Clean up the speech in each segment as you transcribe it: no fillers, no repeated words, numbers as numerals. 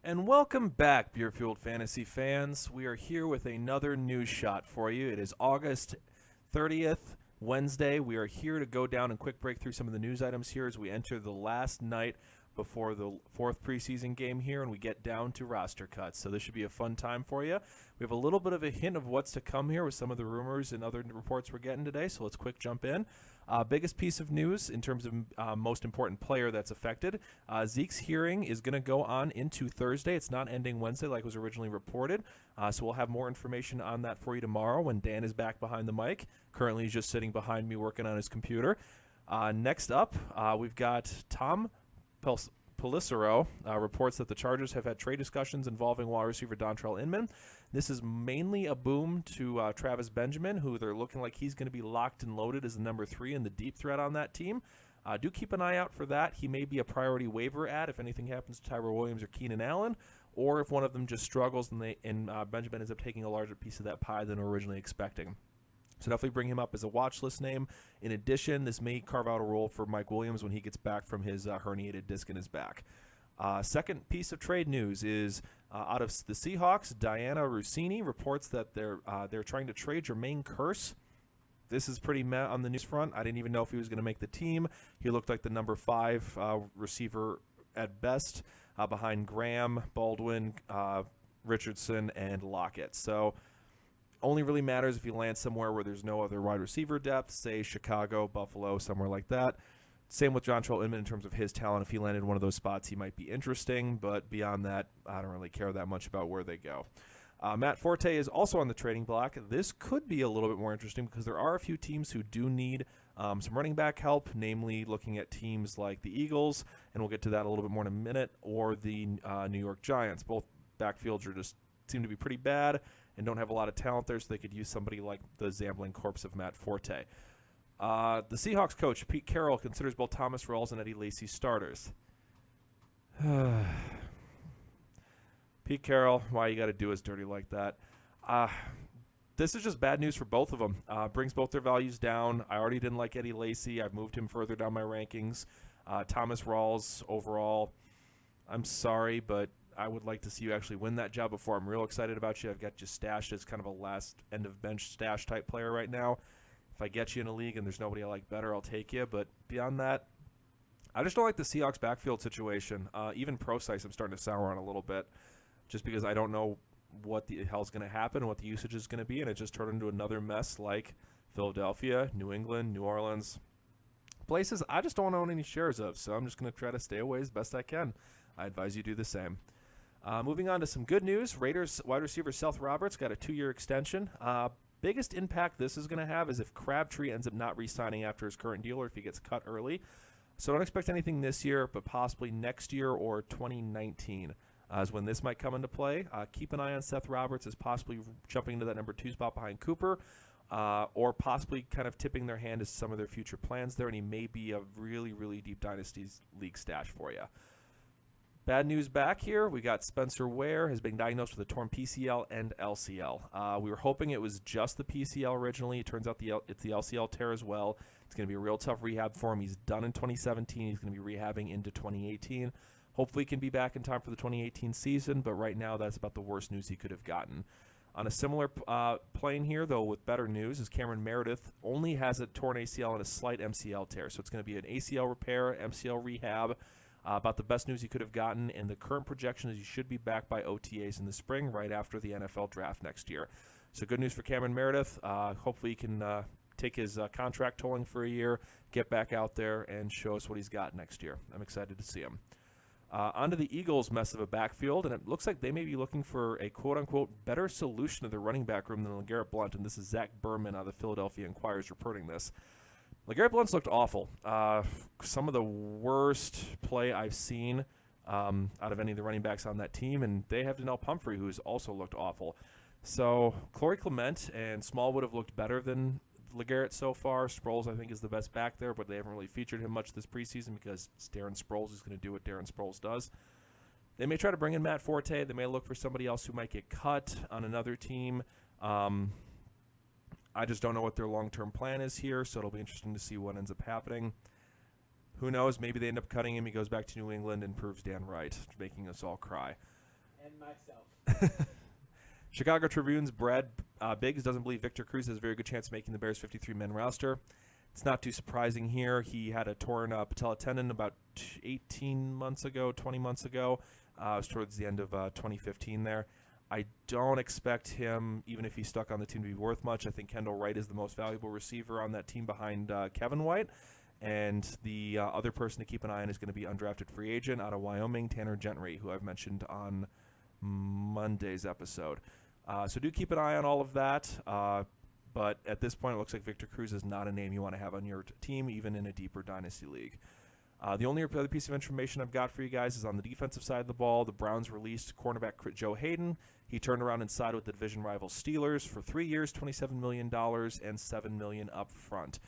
And welcome back, Beer Fueled Fantasy fans. We are here with another news shot for you. It is August 30th, Wednesday. We are here to go down and quick break through some of the news items here as we enter the last night before the fourth preseason game here and we get down to roster cuts. So this should be a fun time for you. We have a little bit of a hint of what's to come here with some of the rumors and other reports we're getting today, so let's quick jump in. Biggest piece of news in terms of most important player that's affected. Zeke's hearing is going to go on into Thursday. It's not ending Wednesday like was originally reported. So we'll have more information on that for you tomorrow when Dan is back behind the mic. Currently he's just sitting behind me working on his computer. Next up, we've got Tom Pelissero reports that the Chargers have had trade discussions involving wide receiver Dontrell Inman. This is mainly a boom to Travis Benjamin, who they're looking like he's going to be locked and loaded as the number 3 and the deep threat on that team. Do keep an eye out for that. He may be a priority waiver ad if anything happens to Tyrell Williams or Keenan Allen, or if one of them just struggles and Benjamin ends up taking a larger piece of that pie than originally expecting. So definitely bring him up as a watch list name. In addition, this may carve out a role for Mike Williams when he gets back from his herniated disc in his back. Second piece of trade news is out of the Seahawks. Diana Rossini reports that they're trying to trade Jermaine Kearse. This is pretty meh on the news front. I didn't even know if he was going to make the team. He looked like the number 5 receiver at best, behind Graham, Baldwin, Richardson, and Lockett. So only really matters if he lands somewhere where there's no other wide receiver depth, say Chicago, Buffalo, somewhere like that. Same with Dontrell Inman in terms of his talent. If he landed one of those spots, he might be interesting, but beyond that, I don't really care that much about where they go. Matt Forte is also on the trading block. This could be a little bit more interesting because there are a few teams who do need some running back help, namely looking at teams like the Eagles, and we'll get to that a little bit more in a minute, or the New York Giants. Both backfields are just seem to be pretty bad and don't have a lot of talent there, so they could use somebody like the Zambling corpse of Matt Forte. The Seahawks coach, Pete Carroll, considers both Thomas Rawls and Eddie Lacy starters. Pete Carroll, why you got to do us dirty like that? This is just bad news for both of them. Brings both their values down. I already didn't like Eddie Lacy. I've moved him further down my rankings. Thomas Rawls, overall, I'm sorry, but I would like to see you actually win that job before I'm real excited about you. I've got you stashed as kind of a last end of bench stash type player right now. If I get you in a league and there's nobody I like better, I'll take you. But beyond that, I just don't like the Seahawks backfield situation. Even Procise I'm starting to sour on a little bit just because I don't know what the hell's going to happen and what the usage is going to be, and it just turned into another mess like Philadelphia, New England, New Orleans. Places I just don't own any shares of, so I'm just going to try to stay away as best I can. I advise you do the same. Moving on to some good news. Raiders wide receiver Seth Roberts got a 2-year extension. Biggest impact this is going to have is if Crabtree ends up not re-signing after his current deal or if he gets cut early. So don't expect anything this year, but possibly next year or 2019 is when this might come into play. Keep an eye on Seth Roberts as possibly jumping into that number 2 spot behind Cooper, or possibly kind of tipping their hand as some of their future plans there, and he may be a really, really deep Dynasties league stash for you. Bad news back here. We got Spencer Ware has been diagnosed with a torn PCL and LCL. We were hoping it was just the PCL originally. It turns out it's the LCL tear as well. It's going to be a real tough rehab for him. He's done in 2017. He's going to be rehabbing into 2018. Hopefully he can be back in time for the 2018 season, but right now that's about the worst news he could have gotten. On a similar plane here, though, with better news, is Cameron Meredith only has a torn ACL and a slight MCL tear. So it's going to be an ACL repair, MCL rehab. About the best news he could have gotten, and the current projection is he should be back by OTAs in the spring, right after the NFL draft next year. So good news for Cameron Meredith. Hopefully he can take his contract tolling for a year, get back out there, and show us what he's got next year. I'm excited to see him. Onto the Eagles' mess of a backfield, and it looks like they may be looking for a quote-unquote better solution to the running back room than LeGarrette Blount, and this is Zach Berman of the Philadelphia Inquirer's reporting this. LeGarrette Blount's looked awful. Some of the worst play I've seen out of any of the running backs on that team, and they have Donnell Pumphrey, who's also looked awful. So Corey Clement and Smallwood have looked better than LeGarrette so far. Sproles, I think, is the best back there, but they haven't really featured him much this preseason because it's Darren Sproles is going to do what Darren Sproles does. They may try to bring in Matt Forte. They may look for somebody else who might get cut on another team. I just don't know what their long-term plan is here, so it'll be interesting to see what ends up happening. Who knows? Maybe they end up cutting him. He goes back to New England and proves Dan right, making us all cry. And myself. Chicago Tribune's Brad Biggs doesn't believe Victor Cruz has a very good chance of making the Bears' 53-man roster. It's not too surprising here. He had a torn patella tendon about 18 months ago, 20 months ago. It was towards the end of 2015 there. I don't expect him, even if he's stuck on the team, to be worth much. I think Kendall Wright is the most valuable receiver on that team behind Kevin White. And the other person to keep an eye on is going to be undrafted free agent out of Wyoming, Tanner Gentry, who I've mentioned on Monday's episode. So do keep an eye on all of that. But at this point, it looks like Victor Cruz is not a name you want to have on your team, even in a deeper dynasty league. The only other piece of information I've got for you guys is on the defensive side of the ball. The Browns released cornerback Joe Hayden. He turned around and sided with the division rival Steelers for 3 years, $27 million, and $7 million up front.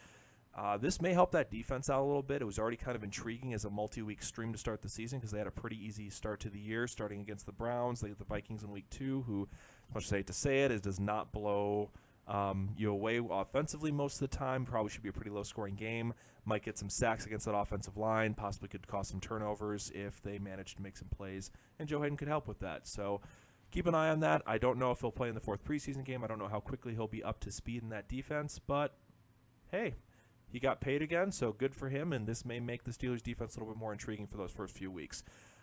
This may help that defense out a little bit. It was already kind of intriguing as a multi-week stream to start the season because they had a pretty easy start to the year, starting against the Browns. They get the Vikings in week 2, who, as much as I hate to say it, does not blow you away offensively most of the time. Probably should be a pretty low-scoring game. Might get some sacks against that offensive line. Possibly could cause some turnovers if they manage to make some plays, and Joe Hayden could help with that. So keep an eye on that. I don't know if he'll play in the 4th preseason game. I don't know how quickly he'll be up to speed in that defense, but hey, he got paid again, so good for him, and this may make the Steelers' defense a little bit more intriguing for those first few weeks.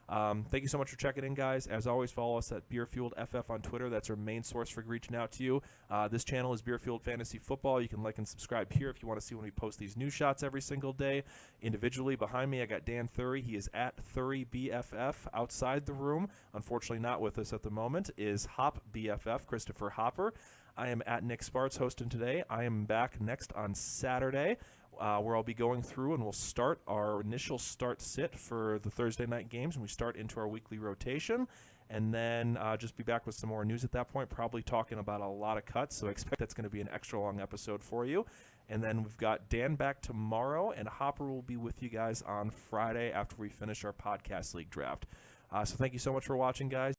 Thank you so much for checking in, guys. As always, follow us at BeerFueledFF on Twitter. That's our main source for reaching out to you. This channel is Beerfield Fantasy Football. You can like and subscribe here if you want to see when we post these new shots every single day. Individually, behind me, I got Dan Thury. He is at ThuryBFF. Outside the room, unfortunately not with us at the moment, is Hop BFF, Christopher Hopper. I am at Nick Sparts hosting today. I am back next on Saturday, where I'll be going through and we'll start our initial start sit for the Thursday night games, and we start into our weekly rotation, and then just be back with some more news at that point, probably talking about a lot of cuts, so I expect that's going to be an extra long episode for you. And then we've got Dan back tomorrow, and Hopper will be with you guys on Friday after we finish our podcast league draft. So thank you so much for watching, guys.